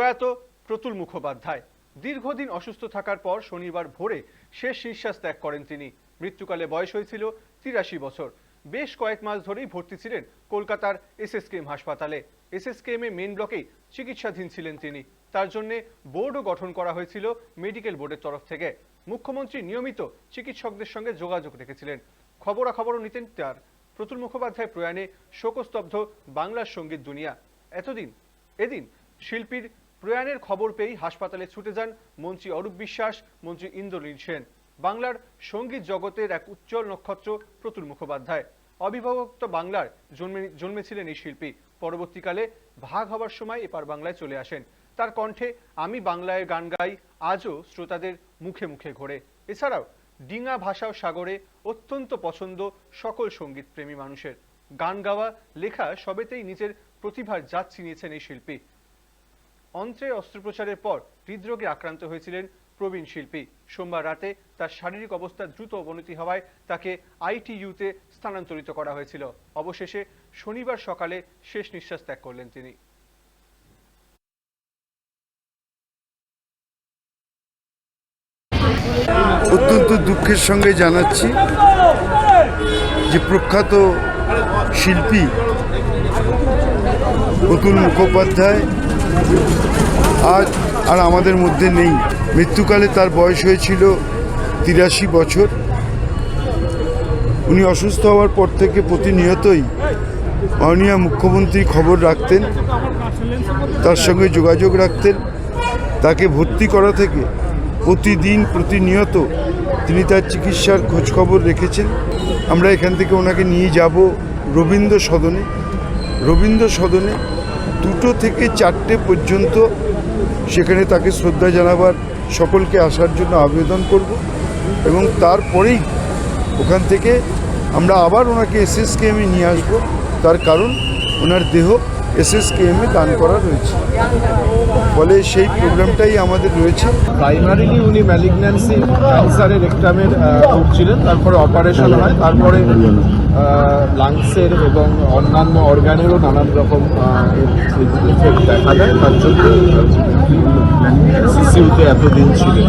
প্রয়াত প্রতুল মুখোপাধ্যায় দীর্ঘদিন অসুস্থ থাকার পর শনিবার ভোরে শেষ নিঃশ্বাস ত্যাগ করেন তিনি। মৃত্যুকালে বয়স হয়েছিল ৮৩ বছর। বেশ কয়েক মাস ধরেই ভর্তি ছিলেন কলকাতার এসএসকেএম হাসপাতালে। এসএসকেএম এ মেন ব্লকেই চিকিৎসাধীন ছিলেন তিনি। তার জন্য বোর্ডও গঠন করা হয়েছিল মেডিকেল বোর্ডের তরফ থেকে। মুখ্যমন্ত্রী নিয়মিত চিকিৎসকদের সঙ্গে যোগাযোগ রেখেছিলেন, খবরাখবরও নিতেন তার। প্রতুল মুখোপাধ্যায় প্রয়াণে শোকস্তব্ধ বাংলার সঙ্গীত দুনিয়া। এদিন শিল্পীর প্রয়াণের খবর পেয়েই হাসপাতালে ছুটে যান মন্ত্রী অরূপ বিশ্বাস, মন্ত্রী ইন্দ্রনীল সেন। বাংলার সঙ্গীত জগতের এক উজ্জ্বল নক্ষত্র প্রতুল মুখোপাধ্যায়। অবিভক্ত বাংলার জন্মেছিলেন এই শিল্পী। পরবর্তীকালে ভাগ হওয়ার সময় এপার বাংলায় চলে আসেন। তার কণ্ঠে আমি বাংলায় গান গাই আজও শ্রোতাদের মুখে মুখে ঘোরে। এছাড়াও ডিঙা ভাষা ও সাগরে অত্যন্ত পছন্দ সকল সঙ্গীত প্রেমী মানুষের। গান গাওয়া, লেখা সবেতেই নিজের প্রতিভার জাত চিনিয়েছেন এই শিল্পী। অন্ত্রে অস্ত্রোপচারের পর হৃদরোগে আক্রান্ত হয়েছিলেন প্রবীণ শিল্পী। সোমবার রাতে তার শারীরিক অবস্থার দ্রুত অবনতি হওয়ায় তাকে আইটিইউতে স্থানান্তরিত করা হয়েছিল। অবশেষে শনিবার সকালে শেষ নিঃশ্বাস ত্যাগ করলেন তিনি। অত্যন্ত দুঃখের সঙ্গে জানাচ্ছি যে প্রখ্যাত শিল্পী প্রতুল মুখোপাধ্যায় আজ আর আমাদের মধ্যে নেই। মৃত্যুকালে তার বয়স হয়েছিল ৮৩ বছর। উনি অসুস্থ হওয়ার পর থেকে প্রতিনিয়তই মাননীয় মুখ্যমন্ত্রী খবর রাখতেন, তার সঙ্গে যোগাযোগ রাখতেন। তাকে ভর্তি করা থেকে প্রতিদিন প্রতিনিয়ত তিনি তার চিকিৎসার খোঁজখবর রেখেছেন। আমরা এখান থেকে ওনাকে নিয়ে যাব রবীন্দ্র সদনে। রবীন্দ্র সদনে 2টো থেকে 4টে পর্যন্ত সেখানে তাকে শ্রদ্ধা জানাবার সকলকে আসার জন্য আবেদন করব এবং তারপরেই ওখান থেকে আমরা আবার ওনাকে এসএসকেএমে নিয়ে আসব। তার কারণ ওনার দেহ এসএসকেএমে দান করা রয়েছে, ফলে সেই প্রোগ্রামটাই আমাদের রয়েছে। প্রাইমারিলি উনি ম্যালিগন্যান্সি ক্যান্সারের রেকটামের ভুগছিলেন, তারপরে অপারেশন হয়, তারপরে লাংসের এবং অন্যান্য অর্গানেরও নানান রকম এফেক্ট দেখা যায়। তার জন্য সিসিউতে এতদিন ছিলেন।